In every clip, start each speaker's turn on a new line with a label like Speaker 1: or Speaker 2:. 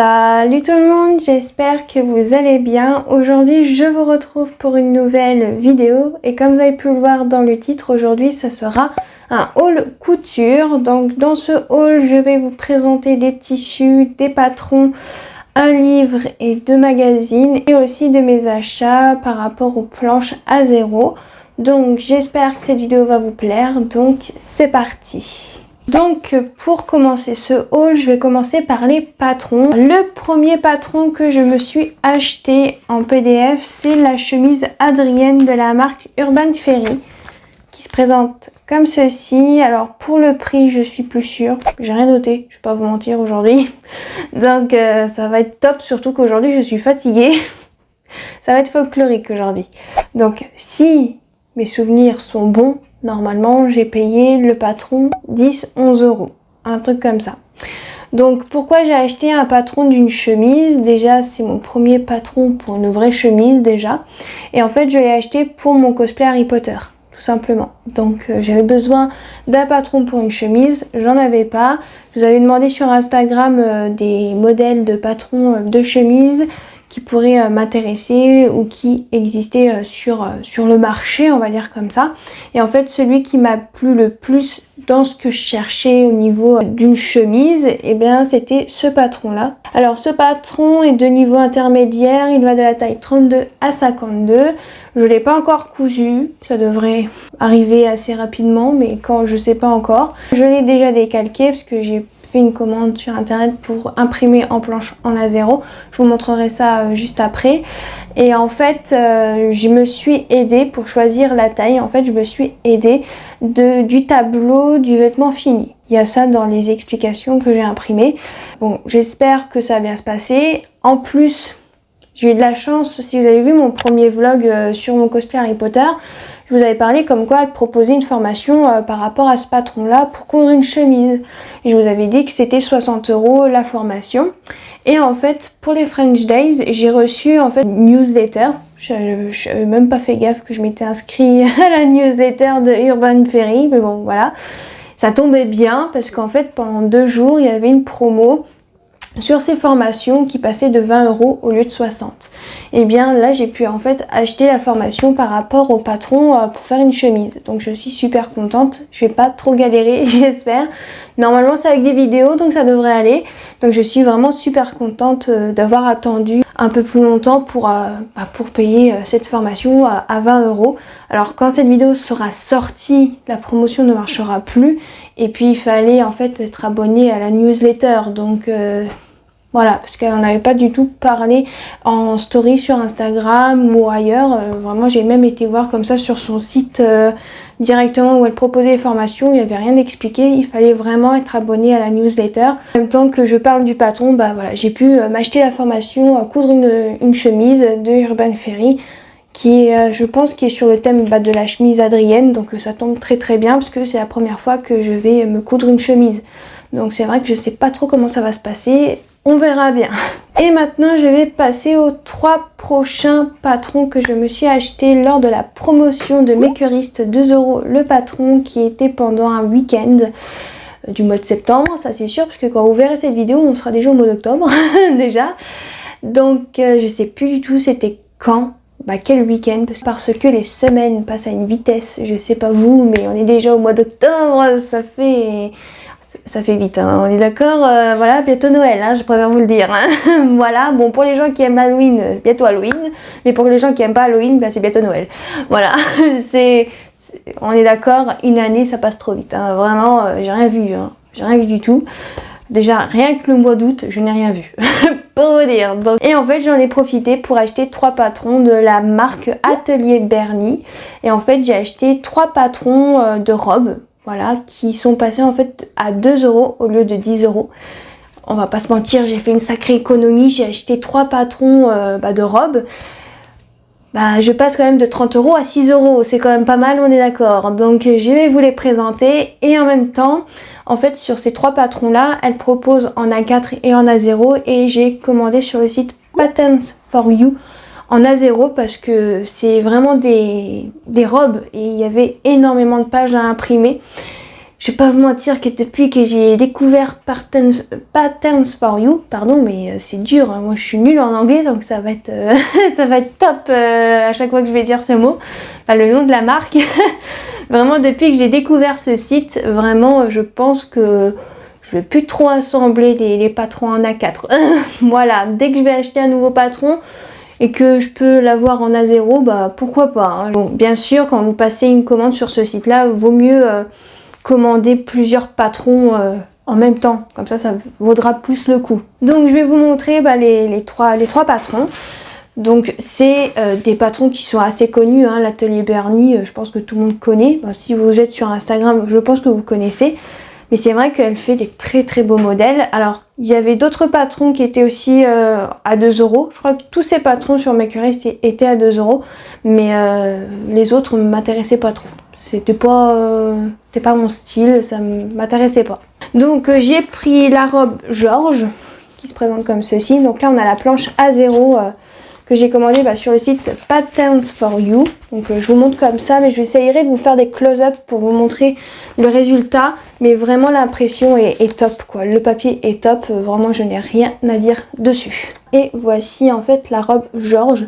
Speaker 1: Salut tout le monde, j'espère que vous allez bien. Aujourd'hui je vous retrouve pour une nouvelle vidéo et comme vous avez pu le voir dans le titre, aujourd'hui ce sera un haul couture. Donc dans ce haul je vais vous présenter des tissus, des patrons, un livre et 2 magazines et aussi de mes achats par rapport aux planches à zéro. Donc j'espère que cette vidéo va vous plaire, donc c'est parti. Donc pour commencer ce haul, je vais commencer par les patrons. Le premier patron que je me suis acheté en PDF, c'est la chemise Adrienne de la marque Urban Ferry qui se présente comme ceci. Alors pour le prix, je suis plus sûre, j'ai rien noté, je vais pas vous mentir aujourd'hui. Donc ça va être top, surtout qu'aujourd'hui je suis fatiguée. Ça va être folklorique aujourd'hui. Donc si mes souvenirs sont bons, normalement, j'ai payé le patron 10-11 euros, un truc comme ça. Donc, pourquoi j'ai acheté un patron d'une chemise? Déjà, c'est mon premier patron pour une vraie chemise déjà. Et en fait, je l'ai acheté pour mon cosplay Harry Potter, tout simplement. Donc, j'avais besoin d'un patron pour une chemise, j'en avais pas. Je vous avais demandé sur Instagram des modèles de patrons de chemises qui pourraient m'intéresser ou qui existaient sur le marché, on va dire comme ça. Et en fait, celui qui m'a plu le plus dans ce que je cherchais au niveau d'une chemise, et bien c'était ce patron-là. Alors ce patron est de niveau intermédiaire, il va de la taille 32 à 52. Je ne l'ai pas encore cousu, ça devrait arriver assez rapidement, mais quand je sais pas encore. Je l'ai déjà décalqué parce que j'ai fait une commande sur internet pour imprimer en planche en A0. Je vous montrerai ça juste après. Et en fait, je me suis aidée pour choisir la taille. En fait, je me suis aidée du tableau du vêtement fini. Il y a ça dans les explications que j'ai imprimées. Bon, j'espère que ça va bien se passer. En plus, j'ai eu de la chance, si vous avez vu mon premier vlog sur mon cosplay Harry Potter, je vous avais parlé comme quoi elle proposait une formation par rapport à ce patron-là pour coudre une chemise. Et je vous avais dit que c'était 60 € la formation. Et en fait, pour les French Days, j'ai reçu en fait une newsletter. Je n'avais même pas fait gaffe que je m'étais inscrite à la newsletter de Urban Ferry. Mais bon, voilà. Ça tombait bien parce qu'en fait, pendant 2 jours, il y avait une promo sur ces formations qui passaient de 20 € au lieu de 60. Et bien là j'ai pu en fait acheter la formation par rapport au patron pour faire une chemise. Donc je suis super contente, je vais pas trop galérer j'espère. Normalement c'est avec des vidéos donc ça devrait aller. Donc je suis vraiment super contente d'avoir attendu un peu plus longtemps pour payer cette formation à 20 €. Alors quand cette vidéo sera sortie, la promotion ne marchera plus. Et puis il fallait en fait être abonné à la newsletter. Donc voilà, parce qu'elle n'en avait pas du tout parlé en story sur Instagram ou ailleurs. Vraiment j'ai même été voir comme ça sur son site directement où elle proposait les formations. Il n'y avait rien expliqué, il fallait vraiment être abonné à la newsletter. En même temps que je parle du patron, bah voilà, j'ai pu m'acheter la formation coudre une chemise de Urban Ferry qui est, je pense, qui est sur le thème de la chemise Adrienne. Donc ça tombe très très bien parce que c'est la première fois que je vais me coudre une chemise. Donc c'est vrai que je sais pas trop comment ça va se passer. On verra bien. Et maintenant je vais passer aux 3 prochains patrons que je me suis acheté lors de la promotion de Makerist, 2 € le patron qui était pendant un week-end du mois de septembre, ça c'est sûr, parce que quand vous verrez cette vidéo on sera déjà au mois d'octobre déjà. Donc je sais plus du tout c'était quand. Quel week-end, parce que les semaines passent à une vitesse, je sais pas vous, mais on est déjà au mois d'octobre, ça fait vite, hein, on est d'accord. Voilà, bientôt Noël, hein, je préfère vous le dire. Hein. Voilà, bon, pour les gens qui aiment Halloween, bientôt Halloween, mais pour les gens qui aiment pas Halloween, c'est bientôt Noël. Voilà, on est d'accord, une année ça passe trop vite, hein. Vraiment, j'ai rien vu, hein. J'ai rien vu du tout. Déjà, rien que le mois d'août, je n'ai rien vu, pour vous dire. Donc, et en fait, j'en ai profité pour acheter 3 patrons de la marque Atelier Bernie. Et en fait, j'ai acheté 3 patrons de robes, voilà, qui sont passés en fait à 2 € au lieu de 10 €. On va pas se mentir, j'ai fait une sacrée économie, j'ai acheté 3 patrons de robes. Je passe quand même de 30 € à 6 €, c'est quand même pas mal, on est d'accord. Donc je vais vous les présenter et en même temps, en fait sur ces 3 patrons là, elles proposent en A4 et en A0 et j'ai commandé sur le site Patterns for You en A0 parce que c'est vraiment des robes et il y avait énormément de pages à imprimer. je vais pas vous mentir que depuis que j'ai découvert Patterns for You, pardon, mais c'est dur, hein. Moi je suis nulle en anglais, donc ça va être, ça va être top à chaque fois que je vais dire ce mot, enfin, le nom de la marque. Vraiment, depuis que j'ai découvert ce site, vraiment, je pense que je vais plus trop assembler les patrons en A4. Voilà, dès que je vais acheter un nouveau patron et que je peux l'avoir en A0, bah pourquoi pas, hein. Bon, bien sûr, quand vous passez une commande sur ce site-là, vaut mieux commander plusieurs patrons en même temps, comme ça vaudra plus le coup. Donc je vais vous montrer les trois patrons. Donc c'est des patrons qui sont assez connus, hein. L'atelier Bernie, je pense que tout le monde connaît. Bah, si vous êtes sur Instagram, je pense que vous connaissez. Mais c'est vrai qu'elle fait des très très beaux modèles. Alors il y avait d'autres patrons qui étaient aussi à 2 €. Je crois que tous ces patrons sur Makerist étaient à 2 €. Mais les autres ne m'intéressaient pas trop. C'était pas mon style, ça m'intéressait pas. Donc j'ai pris la robe Georges qui se présente comme ceci. Donc là on a la planche A0 que j'ai commandée sur le site Patterns for You. Donc je vous montre comme ça, mais je essayerai de vous faire des close-up pour vous montrer le résultat. Mais vraiment l'impression est top quoi. Le papier est top, vraiment je n'ai rien à dire dessus. Et voici en fait la robe Georges,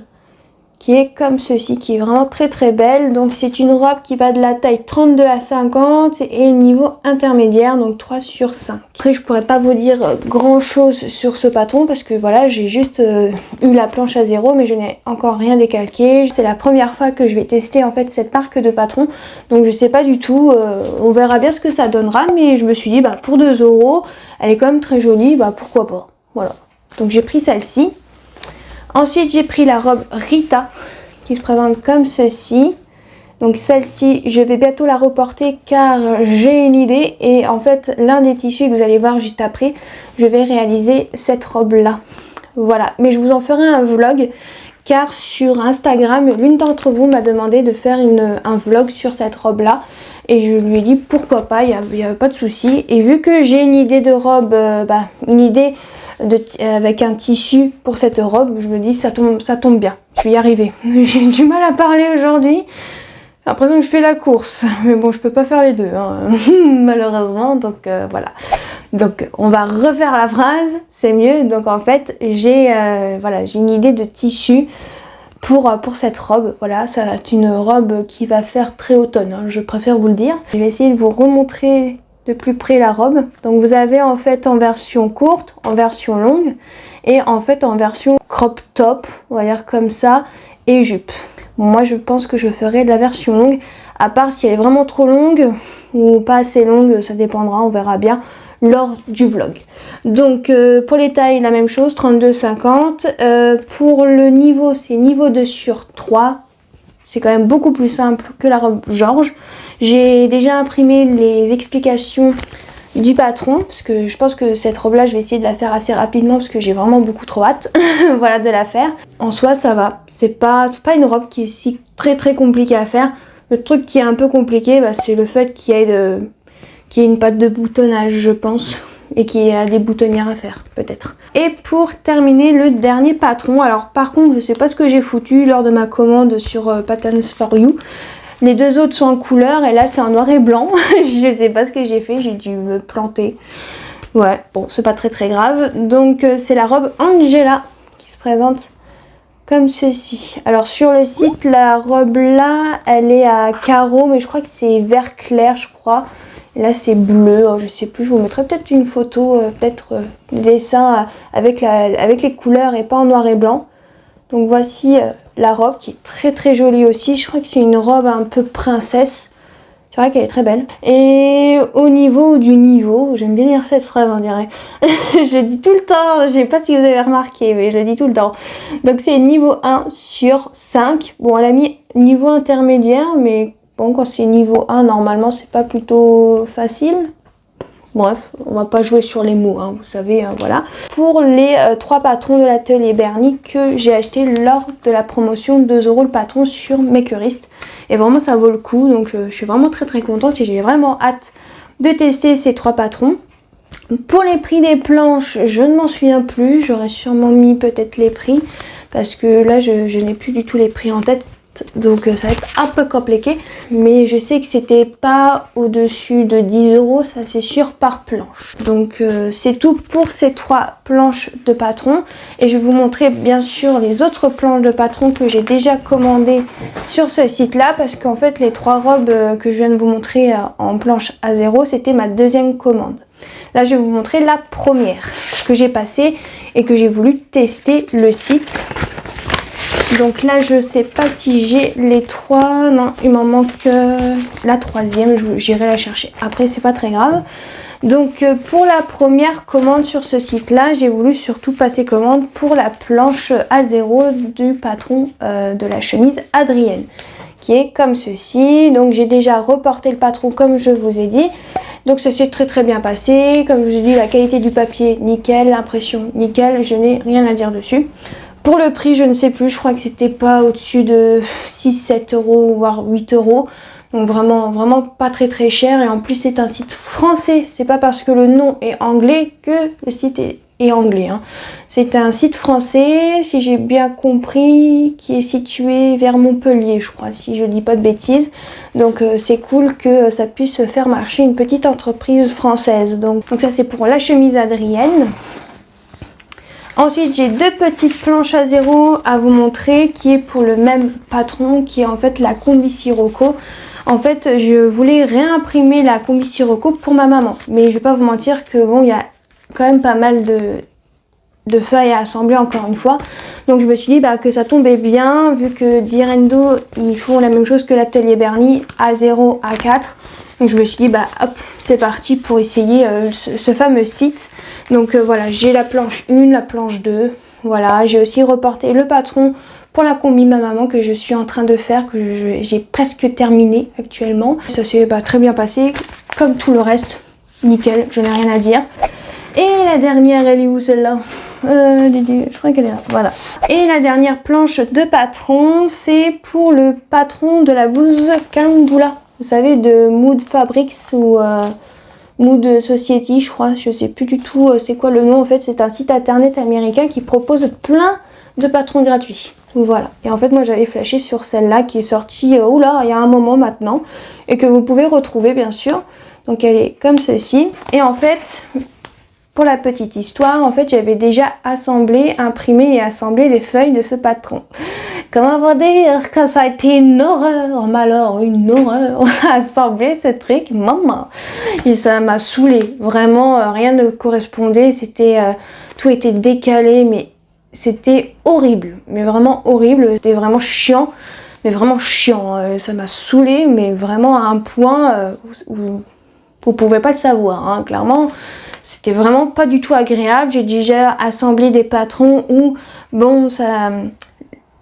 Speaker 1: qui est comme ceci, qui est vraiment très très belle. Donc c'est une robe qui va de la taille 32 à 50 et niveau intermédiaire, donc 3 sur 5. Après je pourrais pas vous dire grand chose sur ce patron parce que voilà, j'ai juste eu la planche à 0, mais je n'ai encore rien décalqué. C'est la première fois que je vais tester en fait cette marque de patron, donc je sais pas du tout, on verra bien ce que ça donnera, mais je me suis dit pour 2 €, elle est quand même très jolie, pourquoi pas. Voilà, donc j'ai pris celle-ci. Ensuite, j'ai pris la robe Rita qui se présente comme ceci. Donc celle-ci, je vais bientôt la reporter car j'ai une idée. Et en fait, l'un des tissus que vous allez voir juste après, je vais réaliser cette robe-là. Voilà, mais je vous en ferai un vlog car sur Instagram, l'une d'entre vous m'a demandé de faire un vlog sur cette robe-là. Et je lui ai dit pourquoi pas, il n'y a pas de souci. Et vu que j'ai une idée de robe, une idée avec un tissu pour cette robe, je me dis ça tombe bien, je vais y arriver. J'ai du mal à parler aujourd'hui, j'ai l'impression que je fais la course, mais bon je peux pas faire les deux hein, malheureusement, donc voilà. Donc on va refaire la phrase, c'est mieux. Donc en fait j'ai une idée de tissu pour cette robe. Voilà, ça va être une robe qui va faire très automne, hein, je préfère vous le dire. Je vais essayer de vous remontrer de plus près la robe. Donc vous avez en fait en version courte, en version longue et en fait en version crop top, on va dire comme ça, et jupe. Moi je pense que je ferai la version longue, à part si elle est vraiment trop longue ou pas assez longue, ça dépendra, on verra bien lors du vlog. Donc pour les tailles la même chose, 32-50. Pour le niveau, c'est niveau 2 sur 3. C'est quand même beaucoup plus simple que la robe Georges. J'ai déjà imprimé les explications du patron, parce que je pense que cette robe là je vais essayer de la faire assez rapidement parce que j'ai vraiment beaucoup trop hâte voilà, de la faire. En soi ça va, c'est pas une robe qui est si très compliquée à faire. Le truc qui est un peu compliqué, c'est le fait qu'il y ait une patte de boutonnage, je pense, et qu'il y a des boutonnières à faire peut-être. Et pour terminer, le dernier patron, alors par contre je sais pas ce que j'ai foutu lors de ma commande sur Patterns for You. Les deux autres sont en couleur et là c'est en noir et blanc. Je sais pas ce que j'ai fait, j'ai dû me planter. Ouais, bon c'est pas très grave. Donc c'est la robe Angela qui se présente comme ceci. Alors sur le site, la robe là elle est à carreaux, mais je crois que c'est vert clair, je crois. Et là c'est bleu, je sais plus, je vous mettrai peut-être une photo, peut-être des dessins avec les couleurs et pas en noir et blanc. Donc voici la robe qui est très jolie aussi. Je crois que c'est une robe un peu princesse. C'est vrai qu'elle est très belle. Et au niveau du niveau, j'aime bien dire cette phrase on dirait. Je dis tout le temps, je sais pas si vous avez remarqué, mais je le dis tout le temps. Donc c'est niveau 1 sur 5. Bon, elle a mis niveau intermédiaire, mais bon, quand c'est niveau 1, normalement c'est pas plutôt facile. Bref, on va pas jouer sur les mots, hein, vous savez, voilà. Pour les 3 patrons de l'atelier Bernie que j'ai acheté lors de la promotion 2 € le patron sur Makerist. Et vraiment ça vaut le coup, donc je suis vraiment très contente et j'ai vraiment hâte de tester ces 3 patrons. Pour les prix des planches, je ne m'en souviens plus, j'aurais sûrement mis peut-être les prix, parce que là je n'ai plus du tout les prix en tête. donc ça va être un peu compliqué, mais je sais que c'était pas au-dessus de 10 €, ça c'est sûr, par planche. Donc c'est tout pour ces 3 planches de patron, et je vais vous montrer bien sûr les autres planches de patron que j'ai déjà commandées sur ce site là, parce qu'en fait les 3 robes que je viens de vous montrer en planche A0, c'était ma deuxième commande. Là je vais vous montrer la première que j'ai passée et que j'ai voulu tester le site. Donc là je sais pas si j'ai les 3, non il m'en manque la troisième, j'irai la chercher après, c'est pas très grave. Donc pour la première commande sur ce site là, j'ai voulu surtout passer commande pour la planche A0 du patron de la chemise Adrienne, qui est comme ceci. Donc j'ai déjà reporté le patron comme je vous ai dit. Donc ça s'est très bien passé. Comme je vous ai dit, la qualité du papier nickel, l'impression nickel, je n'ai rien à dire dessus. Pour le prix, je ne sais plus, je crois que c'était pas au-dessus de 6-7 €, voire 8 €. Donc vraiment pas très cher. Et en plus c'est un site français, c'est pas parce que le nom est anglais que le site est anglais, hein. C'est un site français, si j'ai bien compris, qui est situé vers Montpellier, je crois, si je dis pas de bêtises. Donc c'est cool que ça puisse faire marcher une petite entreprise française. Donc ça c'est pour la chemise Adrienne. Ensuite j'ai 2 petites planches A0 à vous montrer, qui est pour le même patron, qui est en fait la combi Sirocco. En fait je voulais réimprimer la combi Sirocco pour ma maman, mais je vais pas vous mentir que bon, il y a quand même pas mal de feuilles à assembler encore une fois. Donc je me suis dit que ça tombait bien, vu que Direndo ils font la même chose que l'atelier Bernie, A0, A4. Donc je me suis dit hop, c'est parti pour essayer ce fameux site. Donc voilà, j'ai la planche 1, la planche 2. Voilà, j'ai aussi reporté le patron pour la combi ma maman que je suis en train de faire, que j'ai presque terminé actuellement. Ça s'est très bien passé, comme tout le reste, nickel, je n'ai rien à dire. Et la dernière, elle est où celle-là? Je crois qu'elle est là, voilà. Et la dernière planche de patron, c'est pour le patron de la blouse Calendula. Vous savez, de Mood Fabrics ou Mood Society, je crois, je sais plus du tout c'est quoi le nom. En fait, c'est un site internet américain qui propose plein de patrons gratuits. Voilà. Et en fait, moi, j'avais flashé sur celle-là qui est sortie, il y a un moment maintenant, et que vous pouvez retrouver, bien sûr. Donc, elle est comme ceci. Et en fait, pour la petite histoire, en fait, j'avais déjà imprimé et assemblé les feuilles de ce patron. Comment vous dire que ça a été une horreur, une horreur, assembler ce truc, maman. Et ça m'a saoulée, vraiment, rien ne correspondait, tout était décalé, mais c'était horrible, mais vraiment horrible, c'était vraiment chiant, ça m'a saoulée, mais vraiment à un point où vous pouvez pas le savoir, hein, clairement. C'était vraiment pas du tout agréable. J'ai déjà assemblé des patrons où, bon,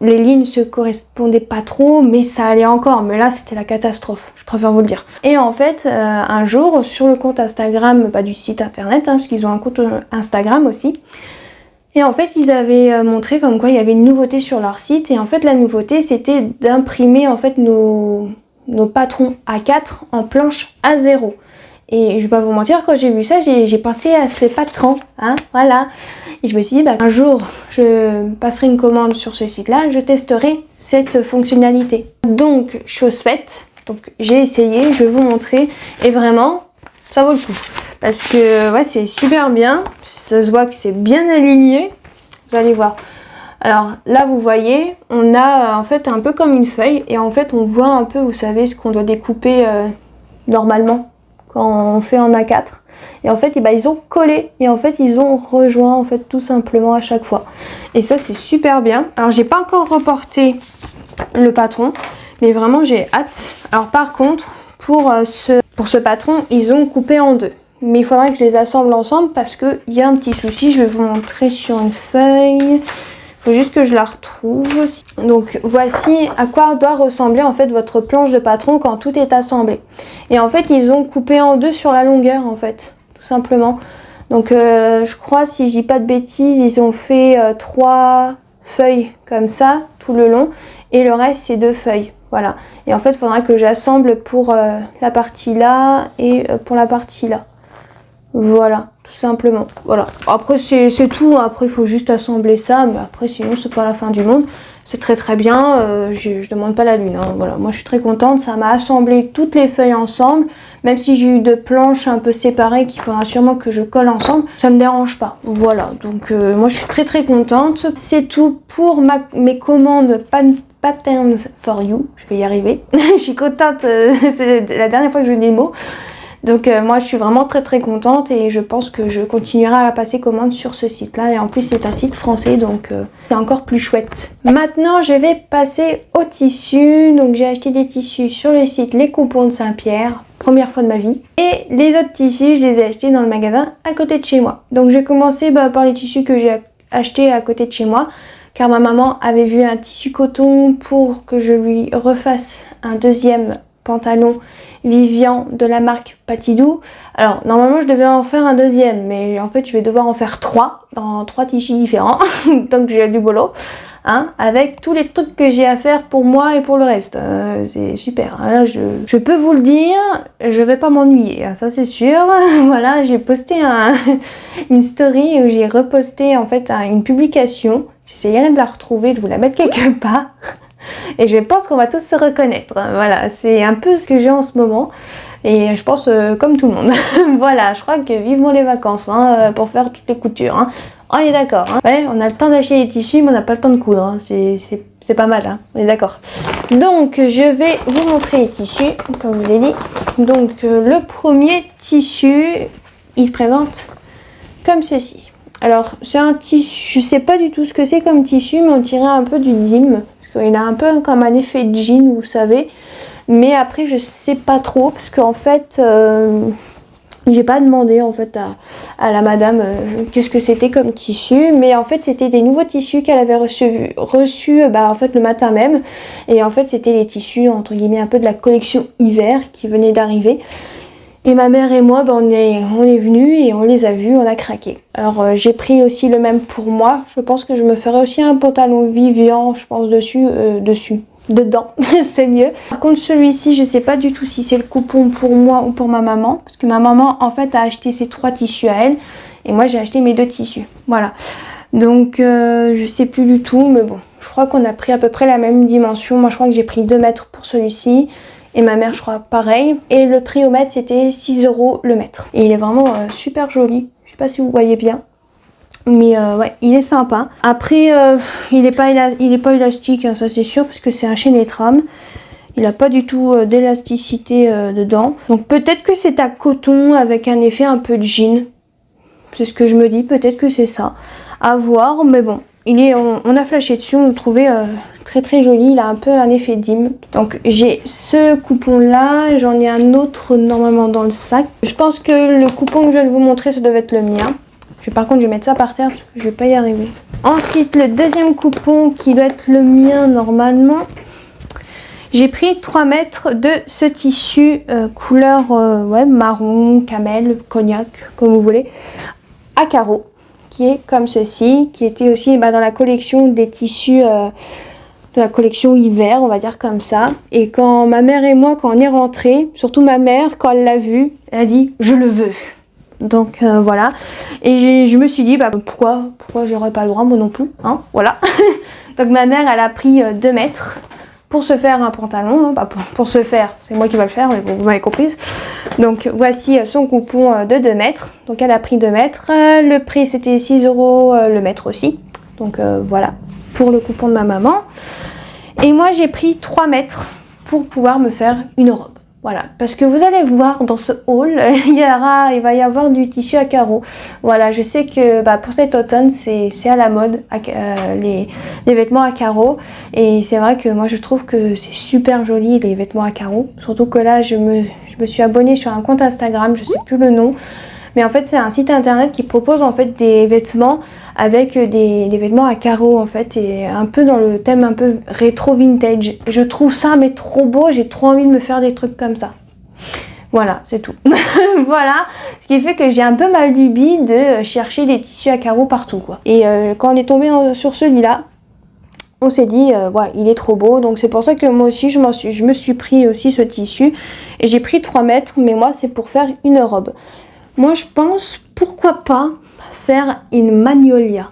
Speaker 1: les lignes se correspondaient pas trop, mais ça allait encore. Mais là, c'était la catastrophe, je préfère vous le dire. Et en fait, un jour, sur le compte Instagram du site internet, parce qu'ils ont un compte Instagram aussi, et en fait, ils avaient montré comme quoi il y avait une nouveauté sur leur site. Et en fait, la nouveauté, c'était d'imprimer en fait nos patrons A4 en planche A0. Et je vais pas vous mentir, quand j'ai vu ça, j'ai pensé à ces patrons, hein, voilà. Et je me suis dit, un jour, je passerai une commande sur ce site-là, je testerai cette fonctionnalité. Donc, chose faite, donc j'ai essayé, je vais vous montrer, et vraiment, ça vaut le coup. Parce que, ouais, c'est super bien, ça se voit que c'est bien aligné, vous allez voir. Alors là, vous voyez, on a en fait un peu comme une feuille, et en fait, on voit un peu, vous savez, ce qu'on doit découper normalement quand on fait en A4, et en fait ils ont collé, et en fait ils ont rejoint en fait tout simplement à chaque fois, et ça c'est super bien. Alors j'ai pas encore reporté le patron, mais vraiment j'ai hâte. Alors par contre pour ce patron, ils ont coupé en 2, mais il faudrait que je les assemble ensemble parce que il y a un petit souci. Je vais vous montrer sur une feuille. Faut juste que je la retrouve. Donc voici à quoi doit ressembler en fait votre planche de patron quand tout est assemblé. Et en fait ils ont coupé en 2 sur la longueur en fait, tout simplement. Donc je crois, si je dis pas de bêtises, ils ont fait 3 feuilles comme ça tout le long, et le reste c'est 2 feuilles. Voilà. Et en fait il faudra que j'assemble pour la partie là et pour la partie là. Voilà, tout simplement. Voilà. Après c'est tout, après il faut juste assembler ça, mais après sinon c'est pas la fin du monde. c'est très très bien, je demande pas la lune, hein. Voilà, moi je suis très contente, ça m'a assemblé toutes les feuilles ensemble, même si j'ai eu deux planches un peu séparées qu'il faudra sûrement que je colle ensemble, ça me dérange pas, voilà, donc moi je suis très très contente. C'est tout pour mes commandes Patterns for You, je vais y arriver, je suis contente, c'est la dernière fois que je dis le mot. Donc moi je suis vraiment très très contente et je pense que je continuerai à passer commande sur ce site là, et en plus c'est un site français, donc c'est encore plus chouette. Maintenant je vais passer au tissu. Donc j'ai acheté des tissus sur le site Les Coupons de Saint-Pierre, première fois de ma vie, et les autres tissus je les ai achetés dans le magasin à côté de chez moi. Donc j'ai commencé par les tissus que j'ai achetés à côté de chez moi, car ma maman avait vu un tissu coton pour que je lui refasse un deuxième pantalon Vivian de la marque Patidou. Alors normalement je devais en faire un deuxième, mais en fait je vais devoir en faire trois, dans trois tissus différents, donc j'ai du boulot, hein, avec tous les trucs que j'ai à faire pour moi et pour le reste. C'est super, là je peux vous le dire, je vais pas m'ennuyer, ça c'est sûr. Voilà, j'ai posté une story où j'ai reposté en fait une publication, j'essayais de la retrouver, de vous la mettre quelque part. Et je pense qu'on va tous se reconnaître. Voilà, c'est un peu ce que j'ai en ce moment. Et je pense comme tout le monde. Voilà, je crois que vivement les vacances, hein, pour faire toutes les coutures. Hein. On est d'accord. Hein. Ouais, on a le temps d'acheter les tissus, mais on n'a pas le temps de coudre. Hein. C'est pas mal, hein. On est d'accord. Donc, je vais vous montrer les tissus, comme je vous l'ai dit. Donc, le premier tissu, il se présente comme ceci. Alors, c'est un tissu, je sais pas du tout ce que c'est comme tissu, mais on dirait un peu du dim. Il a un peu comme un effet jean, vous savez, mais après je sais pas trop parce qu'en fait j'ai pas demandé en fait à la madame qu'est-ce que c'était comme tissu, mais en fait c'était des nouveaux tissus qu'elle avait reçus en fait le matin même, et en fait c'était les tissus entre guillemets un peu de la collection hiver qui venait d'arriver. Et ma mère et moi, on est venus et on les a vus, on a craqué. Alors j'ai pris aussi le même pour moi. Je pense que je me ferai aussi un pantalon Vivian, je pense dedans, c'est mieux. Par contre celui-ci, je sais pas du tout si c'est le coupon pour moi ou pour ma maman. Parce que ma maman en fait a acheté ses 3 tissus à elle. Et moi j'ai acheté mes 2 tissus. Voilà. Donc je sais plus du tout, mais bon. Je crois qu'on a pris à peu près la même dimension. Moi je crois que j'ai pris 2 mètres pour celui-ci. Et ma mère je crois pareil. Et le prix au mètre c'était 6 € le mètre. Et il est vraiment super joli. Je sais pas si vous voyez bien. Mais ouais, il est sympa. Après il est pas élastique, hein, ça c'est sûr, parce que c'est un Chenetram. Il n'a pas du tout d'élasticité dedans. Donc peut-être que c'est à coton avec un effet un peu de jean. C'est ce que je me dis, peut-être que c'est ça. À voir, mais bon. On a flashé dessus, on le trouvait très très joli, il a un peu un effet dim. Donc j'ai ce coupon là, j'en ai un autre normalement dans le sac. Je pense que le coupon que je vais vous montrer, ça devait être le mien. Par contre je vais mettre ça par terre parce que je vais pas y arriver. Ensuite le deuxième coupon qui doit être le mien normalement. J'ai pris 3 mètres de ce tissu couleur marron, camel, cognac, comme vous voulez, à carreaux. Qui est comme ceci, qui était aussi dans la collection des tissus de la collection hiver, on va dire comme ça. Et quand ma mère et moi, quand on est rentrés, surtout ma mère, quand elle l'a vu, elle a dit je le veux. Donc voilà. Et je me suis dit pourquoi j'aurais pas le droit moi non plus, hein, voilà. Donc ma mère elle a pris 2 mètres pour se faire un pantalon, hein, pour se faire, c'est moi qui vais le faire, mais bon, vous m'avez comprise. Donc voici son coupon de 2 mètres. Donc elle a pris 2 mètres. Le prix c'était 6 € le mètre aussi. Donc voilà, pour le coupon de ma maman. Et moi j'ai pris 3 mètres pour pouvoir me faire une robe. Voilà, parce que vous allez voir dans ce haul, il va y avoir du tissu à carreaux. Voilà, je sais que pour cet automne, c'est à la mode, les vêtements à carreaux. Et c'est vrai que moi, je trouve que c'est super joli, les vêtements à carreaux. Surtout que là, je me suis abonnée sur un compte Instagram, je sais plus le nom. Mais en fait, c'est un site internet qui propose en fait des vêtements avec des vêtements à carreaux en fait, et un peu dans le thème un peu rétro vintage. Je trouve ça mais trop beau, j'ai trop envie de me faire des trucs comme ça. Voilà, c'est tout. Voilà, ce qui fait que j'ai un peu ma lubie de chercher des tissus à carreaux partout, quoi. Et quand on est tombé sur celui-là, on s'est dit, ouais, il est trop beau. Donc c'est pour ça que moi aussi, je me suis pris aussi ce tissu. Et j'ai pris 3 mètres, mais moi, c'est pour faire une robe. Moi, je pense, pourquoi pas faire une magnolia.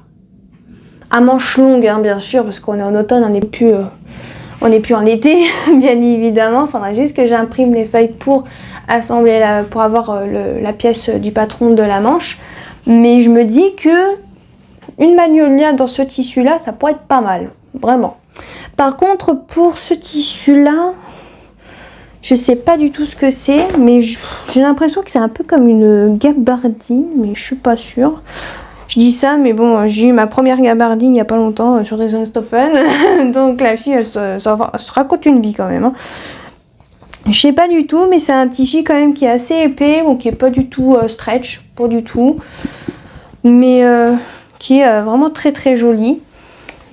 Speaker 1: à manches longues, hein, bien sûr, parce qu'on est en automne, on n'est plus en été, bien évidemment. Il faudra juste que j'imprime les feuilles pour assembler, pour avoir la pièce du patron de la manche. Mais je me dis que une magnolia dans ce tissu-là, ça pourrait être pas mal, vraiment. Par contre, pour ce tissu-là, je sais pas du tout ce que c'est, mais j'ai l'impression que c'est un peu comme une gabardine, mais je suis pas sûre. Je dis ça, mais bon, j'ai eu ma première gabardine il y a pas longtemps sur des Unstoffen, donc la fille, elle se raconte une vie quand même. Hein. Je sais pas du tout, mais c'est un tissu quand même qui est assez épais, ou qui est pas du tout stretch, pas du tout, mais qui est vraiment très très joli.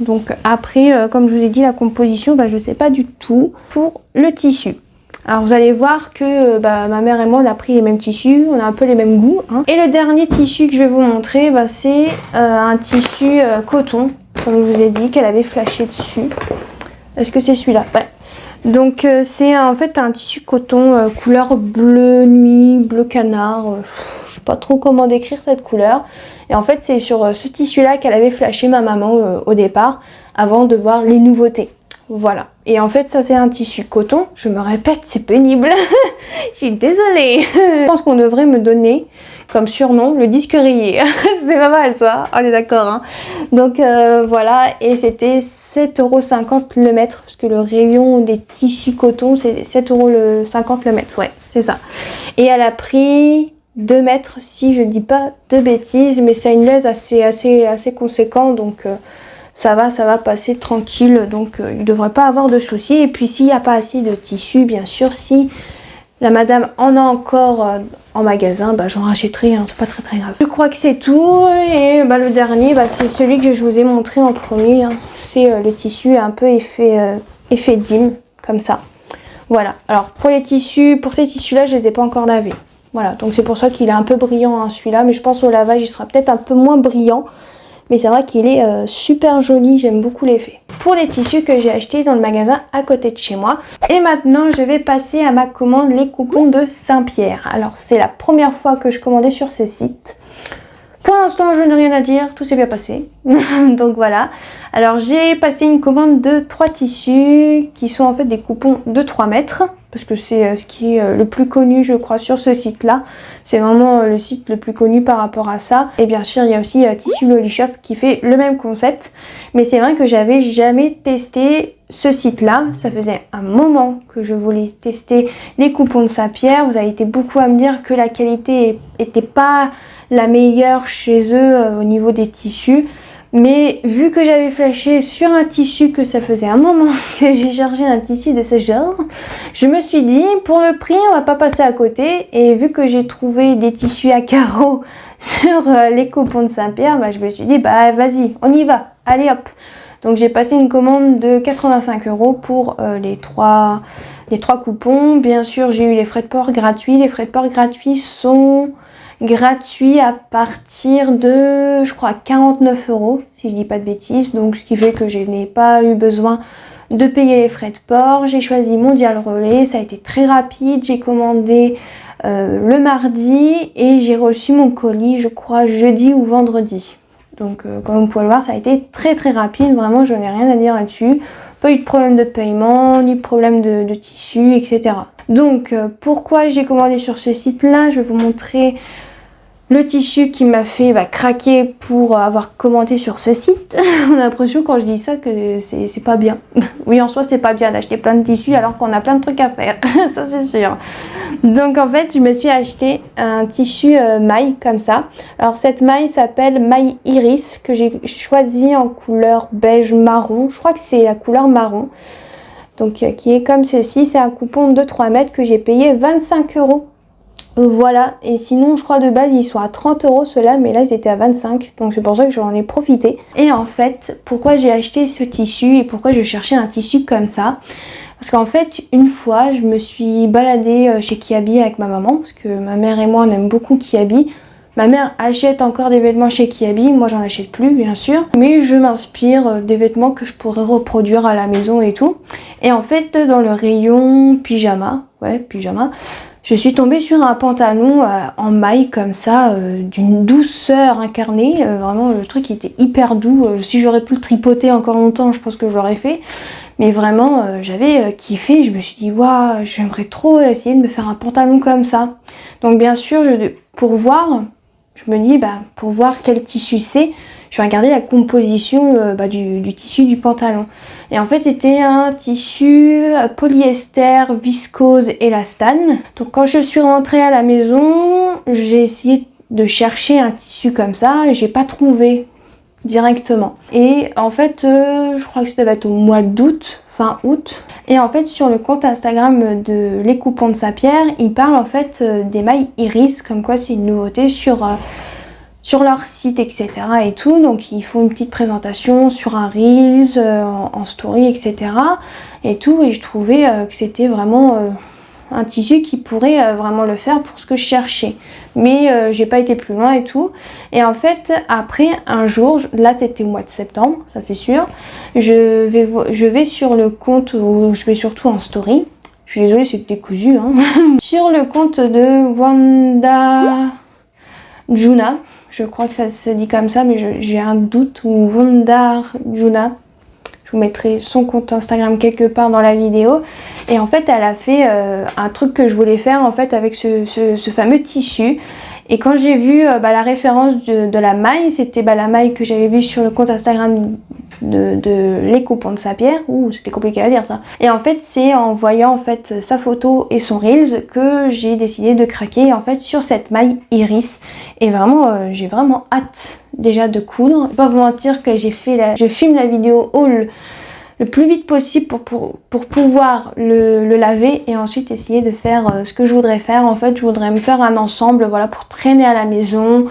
Speaker 1: Donc après, comme je vous ai dit, la composition, je sais pas du tout pour le tissu. Alors vous allez voir que ma mère et moi on a pris les mêmes tissus, on a un peu les mêmes goûts. Hein. Et le dernier tissu que je vais vous montrer, c'est un tissu coton, comme je vous ai dit, qu'elle avait flashé dessus. Est-ce que c'est celui-là? Ouais. Donc c'est en fait un tissu coton couleur bleu nuit, bleu canard. Je sais pas trop comment décrire cette couleur. Et en fait c'est sur ce tissu-là qu'elle avait flashé ma maman au départ, avant de voir les nouveautés. Voilà. Et en fait, ça c'est un tissu coton. Je me répète, c'est pénible. Je suis désolée. Je pense qu'on devrait me donner comme surnom le disque rayé. C'est pas mal ça. On est d'accord. Hein. Donc voilà. Et c'était 7,50 € le mètre. Parce que le rayon des tissus coton, c'est 7,50 € le mètre. Ouais, c'est ça. Et elle a pris 2 mètres, si je dis pas de bêtises. Mais c'est une laise assez conséquent. Donc... ça va passer tranquille, donc il ne devrait pas avoir de soucis. Et puis s'il n'y a pas assez de tissu, bien sûr, si la madame en a encore en magasin, j'en rachèterai, hein, c'est pas très grave. Je crois que c'est tout. Et le dernier, c'est celui que je vous ai montré en premier. Hein. C'est le tissu un peu effet dîme, comme ça. Voilà. Alors pour ces tissus-là, je les ai pas encore lavés. Voilà, donc c'est pour ça qu'il est un peu brillant, hein, celui-là. Mais je pense au lavage, il sera peut-être un peu moins brillant. Mais c'est vrai qu'il est super joli, j'aime beaucoup l'effet. Pour les tissus que j'ai achetés dans le magasin à côté de chez moi. Et maintenant, je vais passer à ma commande, les coupons de Saint-Pierre. Alors, c'est la première fois que je commandais sur ce site. Pour l'instant, je n'ai rien à dire, tout s'est bien passé. Donc voilà. Alors, j'ai passé une commande de 3 tissus qui sont en fait des coupons de 3 mètres. Parce que c'est ce qui est le plus connu, je crois, sur ce site-là. C'est vraiment le site le plus connu par rapport à ça. Et bien sûr, il y a aussi Tissu Loli Shop qui fait le même concept. Mais c'est vrai que j'avais jamais testé ce site-là. Ça faisait un moment que je voulais tester les coupons de Saint-Pierre. Vous avez été beaucoup à me dire que la qualité n'était pas la meilleure chez eux au niveau des tissus. Mais vu que j'avais flashé sur un tissu, que ça faisait un moment que j'ai cherché un tissu de ce genre, je me suis dit, pour le prix, on va pas passer à côté. Et vu que j'ai trouvé des tissus à carreaux sur les coupons de Saint-Pierre, je me suis dit, vas-y, on y va, allez hop. Donc j'ai passé une commande de 85 € pour les trois coupons. Bien sûr, j'ai eu les frais de port gratuits. Les frais de port gratuits sont... gratuit à partir de, je crois, 49 € si je dis pas de bêtises, donc ce qui fait que je n'ai pas eu besoin de payer les frais de port. J'ai choisi Mondial Relais, ça a été très rapide, j'ai commandé le mardi et j'ai reçu mon colis, je crois, jeudi ou vendredi. Donc comme vous pouvez le voir, ça a été très rapide, vraiment je n'ai rien à dire là-dessus. Pas eu de problème de paiement, ni de problème de tissu, etc. Donc pourquoi j'ai commandé sur ce site là, je vais vous montrer le tissu qui m'a fait craquer pour avoir commandé sur ce site. On a l'impression quand je dis ça que c'est pas bien. Oui, en soi c'est pas bien d'acheter plein de tissus alors qu'on a plein de trucs à faire, ça c'est sûr. Donc en fait je me suis acheté un tissu maille comme ça. Alors cette maille s'appelle maille iris, que j'ai choisi en couleur beige marron. Je crois que c'est la couleur marron. Donc qui est comme ceci, c'est un coupon de 3 mètres que j'ai payé 25 €. Voilà, et sinon je crois de base ils sont à 30 € ceux-là, mais là ils étaient à 25, donc c'est pour ça que j'en ai profité. Et en fait, pourquoi j'ai acheté ce tissu et pourquoi je cherchais un tissu comme ça? Parce qu'en fait, une fois, je me suis baladée chez Kiabi avec ma maman, parce que ma mère et moi on aime beaucoup Kiabi. Ma mère achète encore des vêtements chez Kiabi, moi j'en achète plus bien sûr, mais je m'inspire des vêtements que je pourrais reproduire à la maison et tout. Et en fait, dans le rayon pyjama, je suis tombée sur un pantalon en maille comme ça, d'une douceur incarnée, vraiment le truc était hyper doux, si j'aurais pu le tripoter encore longtemps je pense que j'aurais fait, mais vraiment j'avais kiffé, je me suis dit waouh, j'aimerais trop essayer de me faire un pantalon comme ça. Donc bien sûr pour voir, je me dis pour voir quel tissu c'est, je vais regarder la composition du tissu du pantalon. Et en fait c'était un tissu polyester, viscose, élastane. Donc quand je suis rentrée à la maison, j'ai essayé de chercher un tissu comme ça et j'ai pas trouvé directement. Et en fait je crois que ça devait être au mois d'août, fin août. Et en fait sur le compte Instagram de Les Coupons de Saint-Pierre, ils parlent en fait des mailles iris, comme quoi c'est une nouveauté sur leur site, etc. et tout. Donc ils font une petite présentation sur un Reels, en story, etc. et tout. Et je trouvais que c'était vraiment un tissu qui pourrait vraiment le faire pour ce que je cherchais. Mais j'ai pas été plus loin et tout. Et en fait, après un jour, là c'était au mois de septembre, ça c'est sûr, je vais sur le compte, où je vais surtout en story. Je suis désolée, c'est décousu, hein. Sur le compte de Wanda Juna, je crois que ça se dit comme ça, mais j'ai un doute, ou Wanda Juna. Je vous mettrai son compte Instagram quelque part dans la vidéo. Et en fait, elle a fait un truc que je voulais faire en fait avec ce fameux tissu. Et quand j'ai vu la référence de la maille, c'était la maille que j'avais vue sur le compte Instagram de Les Coupons de Saint-Pierre. Ouh, c'était compliqué à dire ça. Et en fait, c'est en voyant en fait sa photo et son Reels que j'ai décidé de craquer en fait sur cette maille iris. Et vraiment, j'ai vraiment hâte déjà de coudre. Je vais pas vous mentir que je filme la vidéo haul le plus vite possible pour pouvoir le laver et ensuite essayer de faire ce que je voudrais faire. En fait, je voudrais me faire un ensemble, voilà, pour traîner à la maison,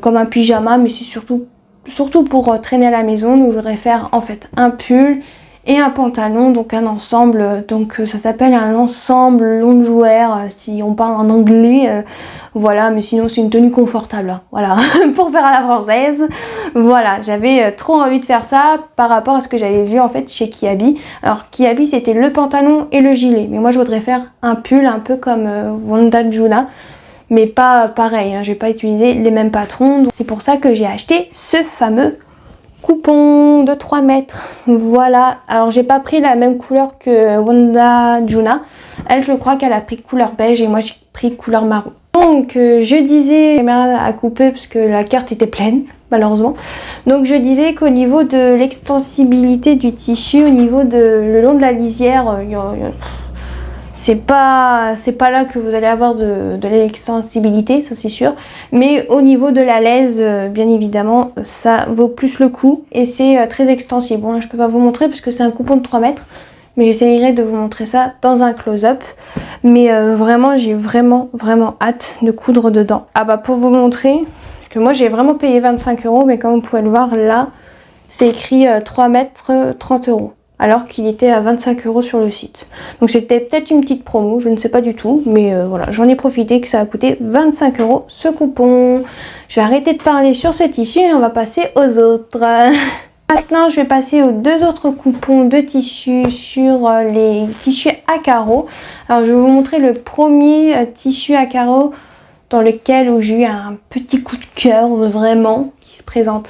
Speaker 1: comme un pyjama, mais c'est surtout pour traîner à la maison. Donc je voudrais faire en fait un pull et un pantalon, donc un ensemble, donc ça s'appelle un ensemble loungewear si on parle en anglais, voilà, mais sinon c'est une tenue confortable, hein, voilà, pour faire à la française. Voilà, j'avais trop envie de faire ça par rapport à ce que j'avais vu en fait chez Kiabi. Alors Kiabi c'était le pantalon et le gilet, mais moi je voudrais faire un pull un peu comme Wanda Juna, mais pas pareil, hein, j'ai pas utilisé les mêmes patrons, c'est pour ça que j'ai acheté ce fameux coupon de 3 mètres. Voilà, alors j'ai pas pris la même couleur que Wanda Juna, elle je crois qu'elle a pris couleur beige et moi j'ai pris couleur marron. Donc je disais, la caméra a coupé parce que la carte était pleine malheureusement, donc je disais qu'au niveau de l'extensibilité du tissu, au niveau de le long de la lisière, c'est pas là que vous allez avoir de l'extensibilité, ça c'est sûr. Mais au niveau de la laise, bien évidemment, ça vaut plus le coup. Et c'est très extensible. Bon, là, je peux pas vous montrer parce que c'est un coupon de 3 mètres. Mais j'essayerai de vous montrer ça dans un close-up. Mais vraiment, j'ai vraiment hâte de coudre dedans. Ah bah pour vous montrer, parce que moi j'ai vraiment payé 25 €. Mais comme vous pouvez le voir là, c'est écrit 3 mètres 30 €. Alors qu'il était à 25 € sur le site. Donc c'était peut-être une petite promo, je ne sais pas du tout, mais voilà, j'en ai profité que ça a coûté 25 € ce coupon. Je vais arrêter de parler sur ce tissu et on va passer aux autres. Maintenant, je vais passer aux 2 autres coupons de tissu sur les tissus à carreaux. Alors je vais vous montrer le premier tissu à carreaux dans lequel où j'ai eu un petit coup de cœur vraiment qui se présente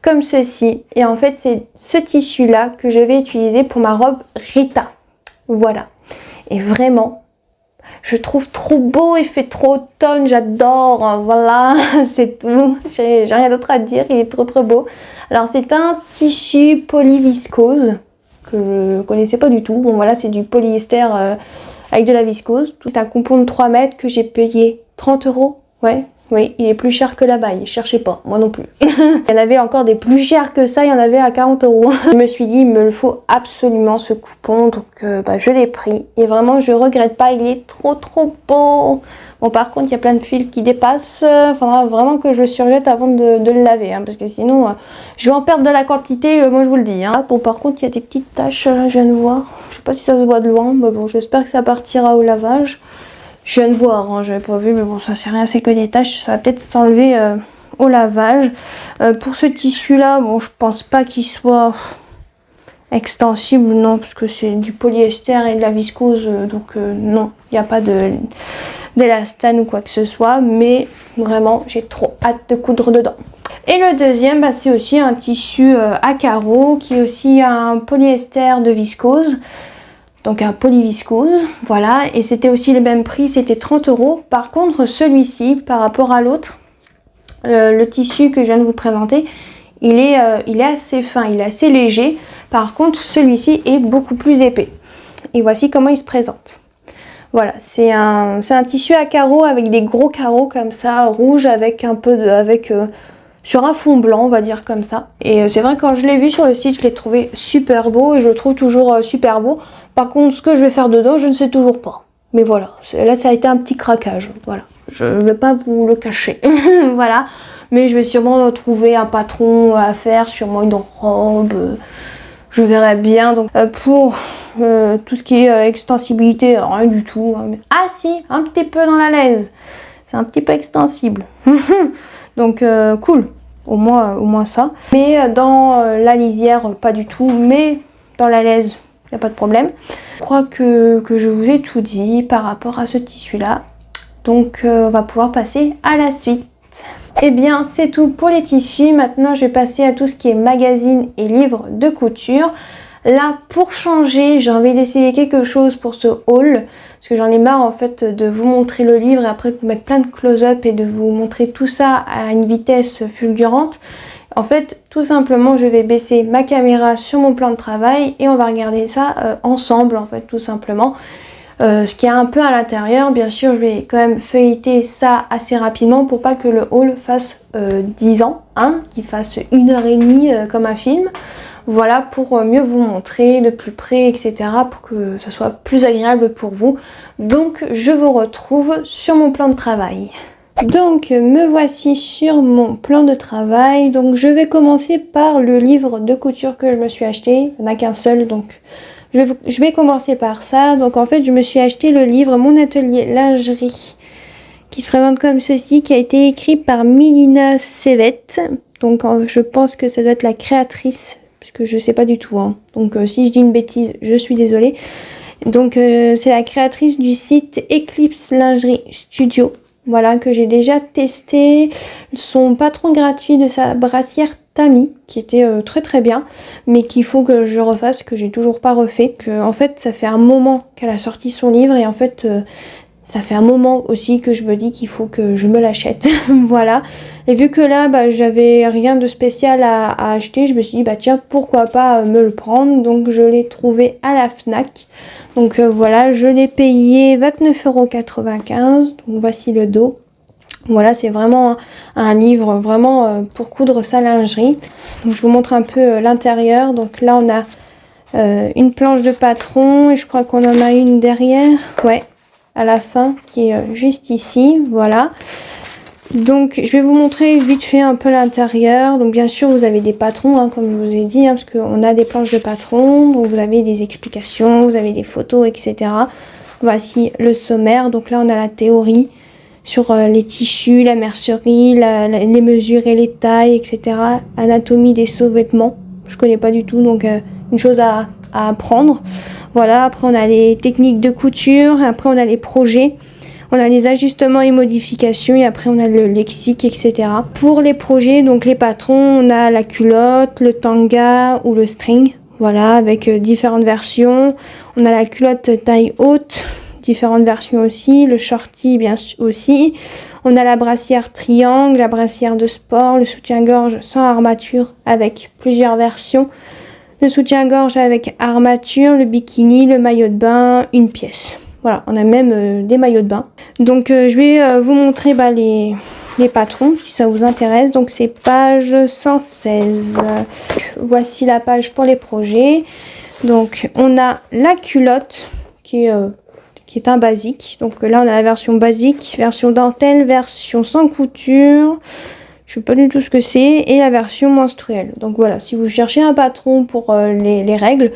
Speaker 1: comme ceci. Et en fait c'est ce tissu là que je vais utiliser pour ma robe Rita. Voilà, et vraiment je trouve trop beau, il fait trop automne, j'adore, voilà, c'est tout, j'ai rien d'autre à dire, il est trop beau. Alors c'est un tissu polyviscose que je connaissais pas du tout. Bon voilà, c'est du polyester avec de la viscose. C'est un coupon de 3 mètres que j'ai payé 30 €. Ouais, oui, il est plus cher que la baille, cherchez pas, moi non plus. Il y en avait encore des plus chers que ça, il y en avait à 40 €. Je me suis dit, il me le faut absolument ce coupon, donc je l'ai pris. Et vraiment, je regrette pas, il est trop beau. Bon, par contre, il y a plein de fils qui dépassent. Il faudra vraiment que je le surjette avant de le laver, hein, parce que sinon, je vais en perdre de la quantité, moi je vous le dis. Hein. Bon, par contre, il y a des petites taches, là, je viens de voir. Je sais pas si ça se voit de loin, mais bon, j'espère que ça partira au lavage. Je viens de voir, hein, j'avais pas vu, mais bon, ça c'est rien, c'est que des taches, ça va peut-être s'enlever au lavage. Pour ce tissu là, bon, je pense pas qu'il soit extensible, non, parce que c'est du polyester et de la viscose, donc non, il n'y a pas d'élastane ou quoi que ce soit, mais vraiment j'ai trop hâte de coudre dedans. Et le deuxième, bah, c'est aussi un tissu à carreaux qui est aussi un polyester de viscose, donc un polyviscose, voilà, et c'était aussi le même prix, c'était 30 €. Par contre, celui-ci, par rapport à l'autre, le tissu que je viens de vous présenter, il est assez fin, il est assez léger. Par contre, celui-ci est beaucoup plus épais. Et voici comment il se présente. Voilà, c'est un tissu à carreaux avec des gros carreaux comme ça, rouge avec un peu sur un fond blanc, on va dire comme ça. Et c'est vrai, quand je l'ai vu sur le site, je l'ai trouvé super beau et je le trouve toujours super beau. Par contre, ce que je vais faire dedans, je ne sais toujours pas. Mais voilà, là ça a été un petit craquage, voilà. Je ne vais pas vous le cacher, voilà. Mais je vais sûrement trouver un patron à faire, sûrement une robe, je verrai bien. Donc pour tout ce qui est extensibilité, rien du tout. Hein. Ah si, un petit peu dans la laise, c'est un petit peu extensible. Donc cool, au moins ça. Mais dans la lisière, pas du tout, mais dans la laise, il n'y a pas de problème. Je crois que je vous ai tout dit par rapport à ce tissu là. Donc on va pouvoir passer à la suite. Et bien c'est tout pour les tissus. Maintenant je vais passer à tout ce qui est magazine et livres de couture. Là pour changer, j'ai envie d'essayer quelque chose pour ce haul. Parce que j'en ai marre en fait de vous montrer le livre et après de vous mettre plein de close-up et de vous montrer tout ça à une vitesse fulgurante. En fait, tout simplement, je vais baisser ma caméra sur mon plan de travail et on va regarder ça ensemble, en fait, tout simplement. Ce qu'il y a un peu à l'intérieur, bien sûr, je vais quand même feuilleter ça assez rapidement pour pas que le haul fasse 10 ans, hein, qu'il fasse 1h30 comme un film. Voilà, pour mieux vous montrer de plus près, etc., pour que ce soit plus agréable pour vous. Donc, je vous retrouve sur mon plan de travail. Donc me voici sur mon plan de travail. Donc je vais commencer par le livre de couture que je me suis acheté. Il n'y en a qu'un seul, donc je vais commencer par ça. Donc en fait je me suis acheté le livre Mon atelier lingerie, qui se présente comme ceci, qui a été écrit par Milina Sevet. Donc je pense que ça doit être la créatrice, puisque je sais pas du tout, hein. Donc si je dis une bêtise, je suis désolée. Donc c'est la créatrice du site Eclipse Lingerie Studio. Voilà, que j'ai déjà testé son patron gratuit de sa brassière Tami, qui était très très bien, mais qu'il faut que je refasse, que j'ai toujours pas refait. En fait, ça fait un moment qu'elle a sorti son livre et en fait, ça fait un moment aussi que je me dis qu'il faut que je me l'achète. Voilà. Et vu que là, bah, j'avais rien de spécial à acheter, je me suis dit, bah tiens, pourquoi pas me le prendre. Donc je l'ai trouvé à la Fnac. Donc voilà, je l'ai payé 29,95 €. Donc voici le dos. Voilà, c'est vraiment un livre vraiment pour coudre sa lingerie. Donc je vous montre un peu l'intérieur. Donc là, on a une planche de patron et je crois qu'on en a une derrière. Ouais, à la fin, qui est juste ici. Voilà. Donc je vais vous montrer vite fait un peu l'intérieur. Donc bien sûr vous avez des patrons, hein, comme je vous ai dit, hein, parce qu'on a des planches de patron. Donc vous avez des explications, vous avez des photos, etc. Voici le sommaire. Donc là on a la théorie sur les tissus, la mercerie, les mesures et les tailles, etc. Anatomie des sous-vêtements. Je connais pas du tout, donc une chose à apprendre. Voilà, après on a les techniques de couture, après on a les projets. On a les ajustements et modifications et après on a le lexique, etc. Pour les projets, donc les patrons, on a la culotte, le tanga ou le string. Voilà, avec différentes versions. On a la culotte taille haute, différentes versions aussi. Le shorty, bien sûr aussi. On a la brassière triangle, la brassière de sport, le soutien-gorge sans armature avec plusieurs versions. Le soutien-gorge avec armature, le bikini, le maillot de bain, une pièce. Voilà, on a même des maillots de bain. Donc je vais vous montrer les patrons si ça vous intéresse. Donc c'est page 116. Voici la page pour les projets. Donc on a la culotte qui est un basique. Donc là on a la version basique, version dentelle, version sans couture. Je sais pas du tout ce que c'est. Et la version menstruelle. Donc voilà, si vous cherchez un patron pour les règles,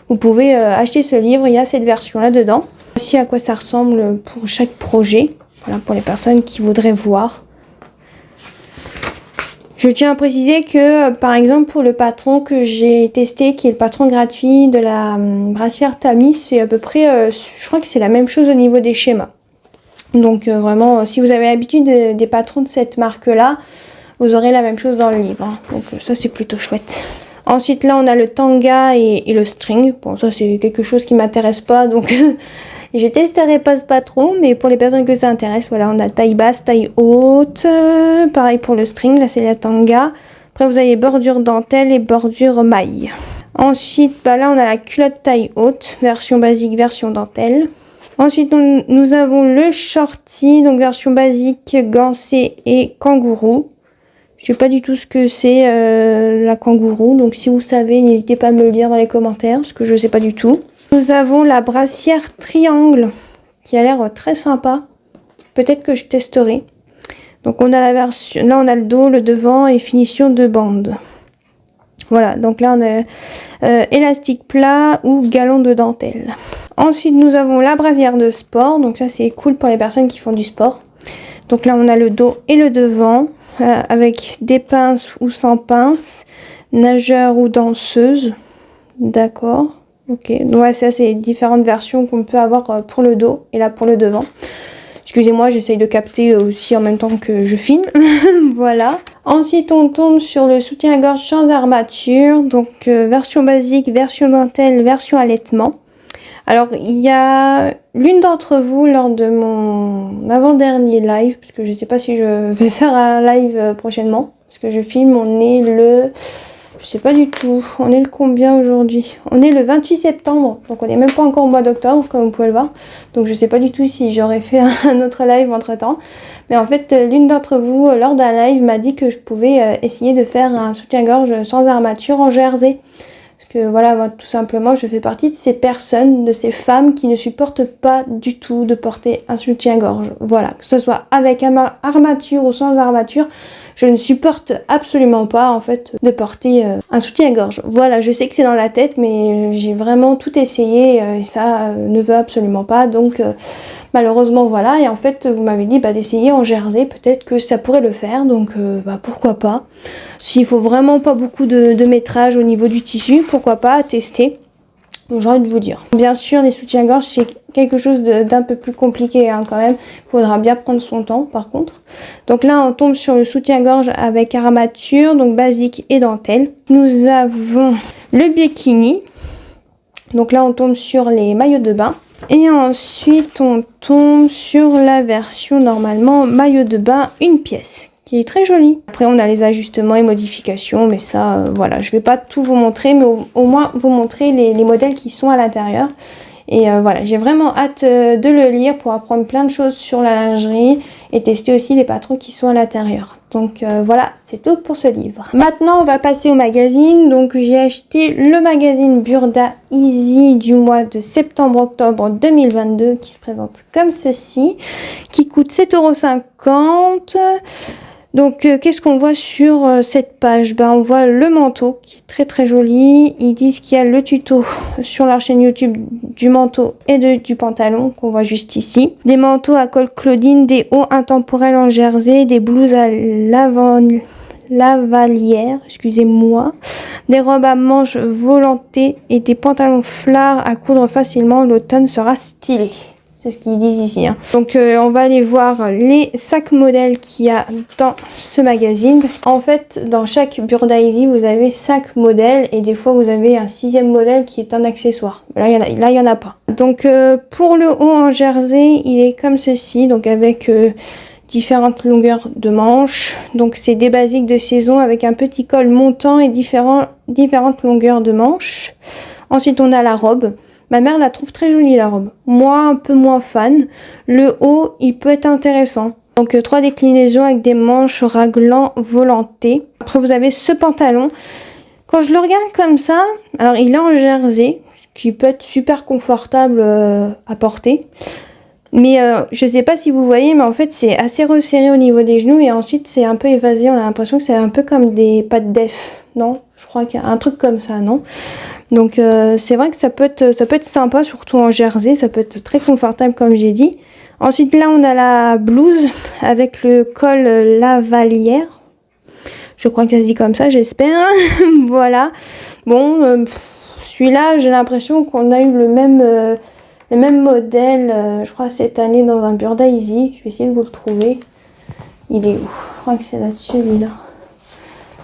Speaker 1: vous pouvez acheter ce livre. Il y a cette version là dedans. Voici à quoi ça ressemble pour chaque projet. Voilà, pour les personnes qui voudraient voir. Je tiens à préciser que par exemple pour le patron que j'ai testé, qui est le patron gratuit de la brassière Tami, c'est à peu près, je crois que c'est la même chose au niveau des schémas. Donc vraiment, si vous avez l'habitude des patrons de cette marque-là, vous aurez la même chose dans le livre. Hein. Donc ça c'est plutôt chouette. Ensuite là on a le tanga et le string. Bon ça c'est quelque chose qui m'intéresse pas, donc je testerai pas ce patron, mais pour les personnes que ça intéresse, voilà, on a taille basse, taille haute. Pareil pour le string, là c'est la tanga. Après vous avez bordure dentelle et bordure maille. Ensuite, bah là on a la culotte taille haute, version basique, version dentelle. Ensuite, nous avons le shorty, donc version basique, gancé et kangourou. Je sais pas du tout ce que c'est la kangourou, donc si vous savez, n'hésitez pas à me le dire dans les commentaires, parce que je sais pas du tout. Nous avons la brassière triangle, qui a l'air très sympa. Peut-être que je testerai. Donc on a la version, là on a le dos, le devant et finition de bande. Voilà, donc là on a élastique plat ou galon de dentelle. Ensuite nous avons la brassière de sport, donc ça c'est cool pour les personnes qui font du sport. Donc là on a le dos et le devant, avec des pinces ou sans pinces, nageur ou danseuse, d'accord, ok. Donc ouais, ça c'est différentes versions qu'on peut avoir pour le dos et là pour le devant. Excusez-moi, j'essaye de capter aussi en même temps que je filme. Voilà. Ensuite, on tombe sur le soutien-gorge sans armature. Donc, version basique, version dentelle, version allaitement. Alors, il y a l'une d'entre vous lors de mon avant-dernier live, parce que je ne sais pas si je vais faire un live prochainement, parce que je filme, on est le... Je sais pas du tout, on est le combien aujourd'hui? On est le 28 septembre, donc on n'est même pas encore au mois d'octobre, comme vous pouvez le voir. Donc je sais pas du tout si j'aurais fait un autre live entre temps. Mais en fait, l'une d'entre vous, lors d'un live, m'a dit que je pouvais essayer de faire un soutien-gorge sans armature en jersey. Parce que voilà, moi, tout simplement, je fais partie de ces personnes, de ces femmes qui ne supportent pas du tout de porter un soutien-gorge. Voilà, que ce soit avec armature ou sans armature, je ne supporte absolument pas en fait de porter un soutien-gorge. Voilà, je sais que c'est dans la tête, mais j'ai vraiment tout essayé et ça ne veut absolument pas. Donc malheureusement voilà, et en fait vous m'avez dit d'essayer en jersey, peut-être que ça pourrait le faire, donc pourquoi pas. S'il faut vraiment pas beaucoup de métrage au niveau du tissu, pourquoi pas tester. J'ai envie de vous dire. Bien sûr, les soutiens-gorge, c'est quelque chose d'un peu plus compliqué quand même. Il faudra bien prendre son temps par contre. Donc là, on tombe sur le soutien-gorge avec armature, donc basique et dentelle. Nous avons le bikini. Donc là, on tombe sur les maillots de bain. Et ensuite, on tombe sur la version normalement maillot de bain une pièce, qui est très jolie. Après on a les ajustements et modifications, mais ça voilà, je vais pas tout vous montrer, mais au moins vous montrer les modèles qui sont à l'intérieur. Et voilà, j'ai vraiment hâte de le lire pour apprendre plein de choses sur la lingerie et tester aussi les patrons qui sont à l'intérieur. Donc voilà, c'est tout pour ce livre. Maintenant, on va passer au magazine. Donc j'ai acheté le magazine Burda Easy du mois de septembre-octobre 2022 qui se présente comme ceci, qui coûte 7,50 €. Donc qu'est-ce qu'on voit sur cette page? On voit le manteau qui est très très joli. Ils disent qu'il y a le tuto sur leur chaîne YouTube du manteau et du pantalon qu'on voit juste ici. Des manteaux à col Claudine, des hauts intemporels en jersey, des blouses à lavalière, excusez-moi, des robes à manches volantées et des pantalons flards à coudre facilement. L'automne sera stylé. C'est ce qu'ils disent ici. Donc on va aller voir les 5 modèles qu'il y a dans ce magazine. Parce qu'en fait, dans chaque Burda Easy, vous avez 5 modèles. Et des fois, vous avez un 6e modèle qui est un accessoire. Là, il y en a pas. Donc pour le haut en jersey, il est comme ceci. Donc avec différentes longueurs de manches. Donc c'est des basiques de saison avec un petit col montant et différentes longueurs de manches. Ensuite, on a la robe. Ma mère la trouve très jolie la robe. Moi, un peu moins fan. Le haut, il peut être intéressant. Donc 3 déclinaisons avec des manches raglan volanté. Après, vous avez ce pantalon. Quand je le regarde comme ça, alors il est en jersey, ce qui peut être super confortable à porter. Mais je sais pas si vous voyez, mais en fait c'est assez resserré au niveau des genoux et ensuite c'est un peu évasé. On a l'impression que c'est un peu comme des pattes d'Ef, non? Je crois qu'il y a un truc comme ça, non? Donc c'est vrai que ça peut être sympa, surtout en jersey, ça peut être très confortable comme j'ai dit. Ensuite là on a la blouse avec le col lavalière. Je crois que ça se dit comme ça, j'espère. Voilà. Bon, celui-là, j'ai l'impression qu'on a eu le même modèle, je crois, cette année dans un Burdaisy. Je vais essayer de vous le trouver. Il est où? Je crois que c'est là-dessus, celui-là.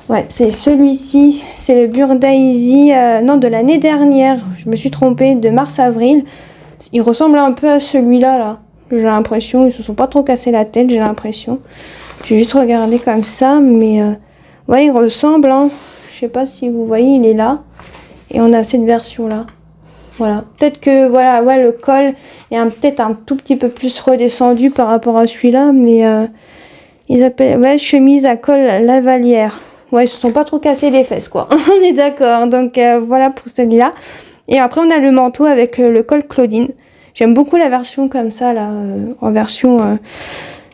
Speaker 1: Ouais, c'est celui-ci. C'est le Burdaisy, non, de l'année dernière. Je me suis trompée, de mars-avril. Il ressemble un peu à celui-là, là. J'ai l'impression. Ils se sont pas trop cassés la tête, j'ai l'impression. J'ai juste regardé comme ça, mais... ouais, il ressemble, hein. Je sais pas si vous voyez, il est là. Et on a cette version-là. Voilà. Peut-être que, voilà, ouais, le col est peut-être un tout petit peu plus redescendu par rapport à celui-là, mais... ils appellent... ouais, chemise à col lavalière. Ouais, ils se sont pas trop cassés les fesses, quoi. On est d'accord. Donc, voilà pour celui-là. Et après, on a le manteau avec le col Claudine. J'aime beaucoup la version comme ça, là. En version...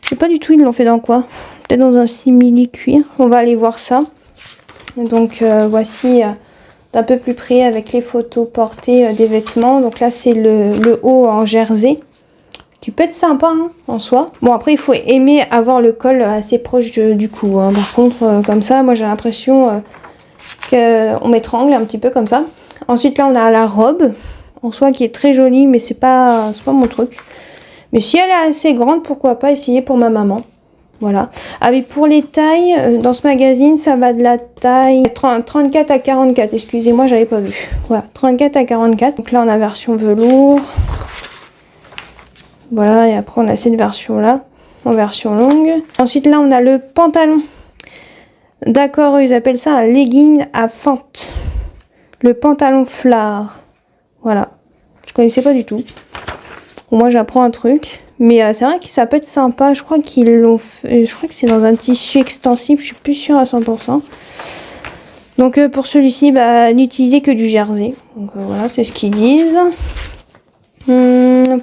Speaker 1: je sais pas du tout, ils l'ont fait dans quoi. Peut-être dans un simili cuir. On va aller voir ça. Donc, voici d'un peu plus près avec les photos portées des vêtements. Donc là, c'est le haut en jersey. Qui peut être sympa, hein, en soi. Bon, après, il faut aimer avoir le col assez proche du cou. Hein. Par contre, comme ça, moi, j'ai l'impression qu'on m'étrangle un petit peu comme ça. Ensuite, là, on a la robe, en soi, qui est très jolie, mais c'est pas mon truc. Mais si elle est assez grande, pourquoi pas essayer pour ma maman. Voilà. Ah oui, pour les tailles, dans ce magazine, ça va de la taille 34 à 44. Excusez-moi, j'avais pas vu. Voilà, 34 à 44. Donc là, on a version velours. Voilà, et après on a cette version-là, en version longue. Ensuite, là, on a le pantalon. D'accord, ils appellent ça un legging à fente. Le pantalon flare. Voilà. Je connaissais pas du tout. Moi, j'apprends un truc. Mais c'est vrai que ça peut être sympa. Je crois qu'ils l'ont fait... Je crois que c'est dans un tissu extensible. Je suis plus sûre à 100%. Donc, pour celui-ci, n'utilisez que du jersey. Donc, voilà, c'est ce qu'ils disent.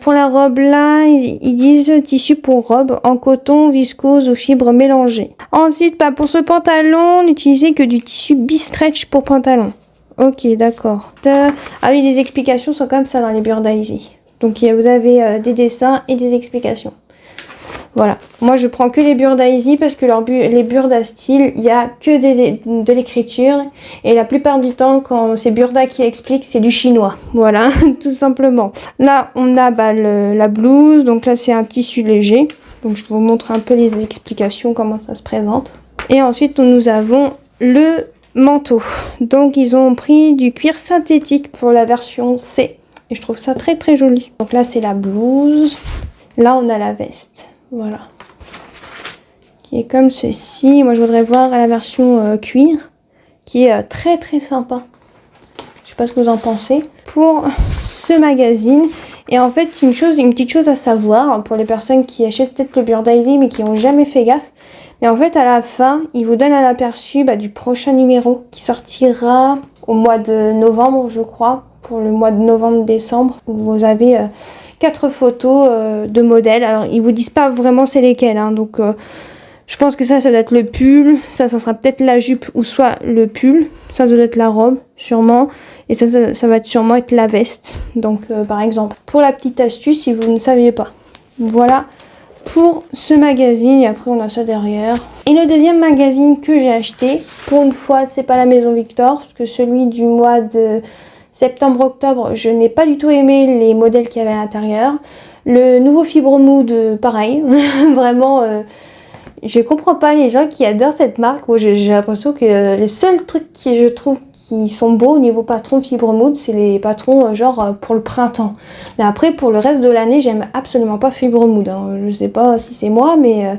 Speaker 1: Pour la robe là, ils disent tissu pour robe en coton, viscose ou fibres mélangées. Ensuite, pour ce pantalon, n'utilisez que du tissu bi-stretch pour pantalon. Ok, d'accord. Ah oui, les explications sont comme ça dans les Burdaisy. Donc vous avez des dessins et des explications. Voilà. Moi, je prends que les Burdaisy parce que les Burda style, il n'y a que de l'écriture. Et la plupart du temps, quand c'est Burda qui explique, c'est du chinois. Voilà, tout simplement. Là, on a la blouse. Donc là, c'est un tissu léger. Donc, je vous montre un peu les explications, comment ça se présente. Et ensuite, nous avons le manteau. Donc, ils ont pris du cuir synthétique pour la version C. Et je trouve ça très, très joli. Donc là, c'est la blouse. Là, on a la veste. Voilà. Qui est comme ceci. Moi, je voudrais voir la version cuir. Qui est très, très sympa. Je sais pas ce que vous en pensez. Pour ce magazine. Et en fait, une petite chose à savoir. Pour les personnes qui achètent peut-être le Burdaisy, mais qui n'ont jamais fait gaffe. Mais en fait, à la fin, il vous donne un aperçu du prochain numéro. Qui sortira au mois de novembre, je crois. Pour le mois de novembre-décembre. Vous avez... 4 photos de modèles. Alors, ils vous disent pas vraiment c'est lesquels. Hein, donc, je pense que ça doit être le pull. Ça sera peut-être la jupe ou soit le pull. Ça doit être la robe, sûrement. Et ça va sûrement être la veste. Donc, par exemple, pour la petite astuce, si vous ne saviez pas. Voilà pour ce magazine. Et après, on a ça derrière. Et le deuxième magazine que j'ai acheté, pour une fois, c'est pas la Maison Victor. Parce que celui du mois de... septembre-octobre, je n'ai pas du tout aimé les modèles qu'il y avait à l'intérieur. Le nouveau Fibromood, pareil. Vraiment, je comprends pas les gens qui adorent cette marque. Moi, j'ai l'impression que les seuls trucs qui je trouve qui sont beaux au niveau patron Fibromood, c'est les patrons genre pour le printemps. Mais après, pour le reste de l'année, j'aime absolument pas Fibromood. Hein. Je sais pas si c'est moi, mais...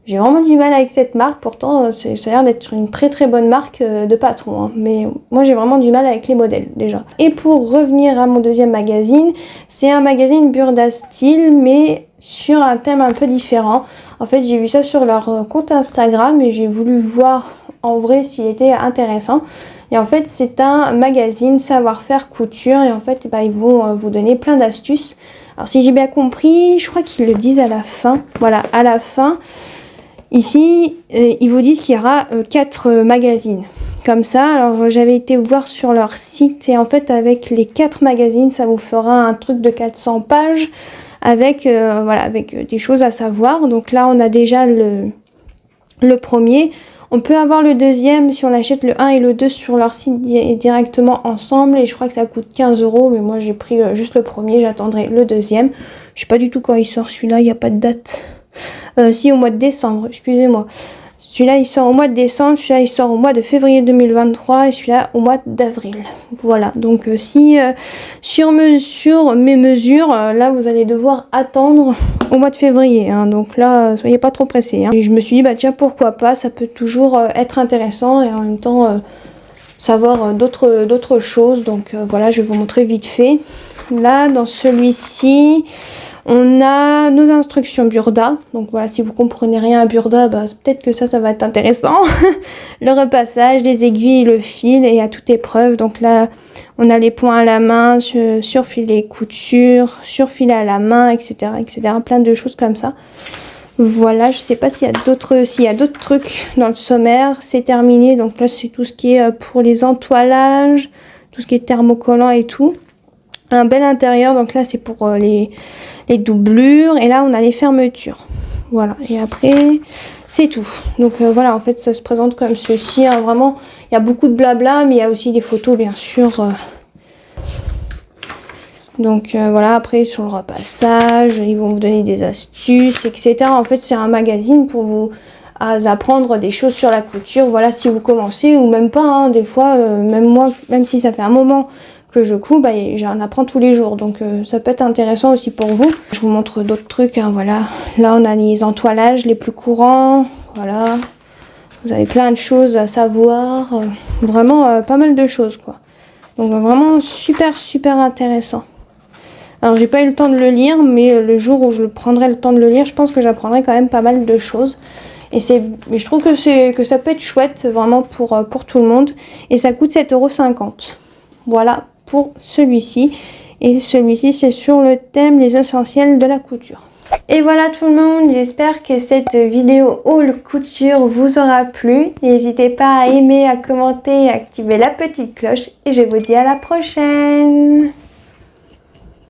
Speaker 1: j'ai vraiment du mal avec cette marque, pourtant ça a l'air d'être une très très bonne marque de patron. Hein. Mais moi j'ai vraiment du mal avec les modèles déjà. Et pour revenir à mon deuxième magazine, c'est un magazine Burda Style mais sur un thème un peu différent. En fait j'ai vu ça sur leur compte Instagram et j'ai voulu voir en vrai s'il était intéressant. Et en fait c'est un magazine savoir-faire couture et en fait ils vont vous donner plein d'astuces. Alors si j'ai bien compris, je crois qu'ils le disent à la fin. Voilà, à la fin. Ici, ils vous disent qu'il y aura 4 magazines. Comme ça, alors j'avais été voir sur leur site et en fait avec les 4 magazines, ça vous fera un truc de 400 pages avec, avec des choses à savoir. Donc là, on a déjà le premier. On peut avoir le deuxième si on achète le 1 et le 2 sur leur site directement ensemble. Et je crois que ça coûte 15 €. Mais moi, j'ai pris juste le premier. J'attendrai le deuxième. Je sais pas du tout quand il sort celui-là. Il n'y a pas de date. Si, au mois de décembre. Excusez-moi. Celui-là, il sort au mois de décembre. Celui-là, il sort au mois de février 2023. Et celui-là, au mois d'avril. Voilà. Donc, si sur mes mesures, là, vous allez devoir attendre au mois de février. Hein. Donc là, soyez pas trop pressés. Hein. Et je me suis dit, bah tiens, pourquoi pas. Ça peut toujours être intéressant. Et en même temps, savoir d'autres choses. Donc voilà, je vais vous montrer vite fait. Là, dans celui-ci, on a nos instructions Burda. Donc voilà, si vous comprenez rien à Burda, bah, peut-être que ça va être intéressant. Le repassage, les aiguilles, le fil et à toute épreuve. Donc là, on a les points à la main, surfilet couture, surfilet à la main, etc., etc. Plein de choses comme ça. Voilà, je sais pas s'il y a d'autres trucs dans le sommaire. C'est terminé. Donc là, c'est tout ce qui est pour les entoilages, tout ce qui est thermocollant et tout. Un bel intérieur. Donc là, c'est pour les doublures. Et là, on a les fermetures. Voilà. Et après, c'est tout. Donc voilà, en fait, ça se présente comme ceci. Hein. Vraiment, il y a beaucoup de blabla, mais il y a aussi des photos, bien sûr. Donc voilà, après sur le repassage, ils vont vous donner des astuces, etc. En fait, c'est un magazine pour vous apprendre des choses sur la couture. Voilà, si vous commencez ou même pas, hein, des fois, même moi, même si ça fait un moment que je couds, bah, j'en apprends tous les jours. Donc ça peut être intéressant aussi pour vous. Je vous montre d'autres trucs. Hein, voilà, là on a les entoilages les plus courants. Voilà, vous avez plein de choses à savoir. Vraiment pas mal de choses quoi. Donc vraiment super intéressant. Alors j'ai pas eu le temps de le lire, mais le jour où je prendrai le temps de le lire, je pense que j'apprendrai quand même pas mal de choses. Et je trouve que ça peut être chouette vraiment pour tout le monde. Et ça coûte 7,50 €. Voilà pour celui-ci. Et celui-ci, c'est sur le thème les essentiels de la couture. Et voilà tout le monde, j'espère que cette vidéo haul couture vous aura plu. N'hésitez pas à aimer, à commenter et à activer la petite cloche. Et je vous dis à la prochaine.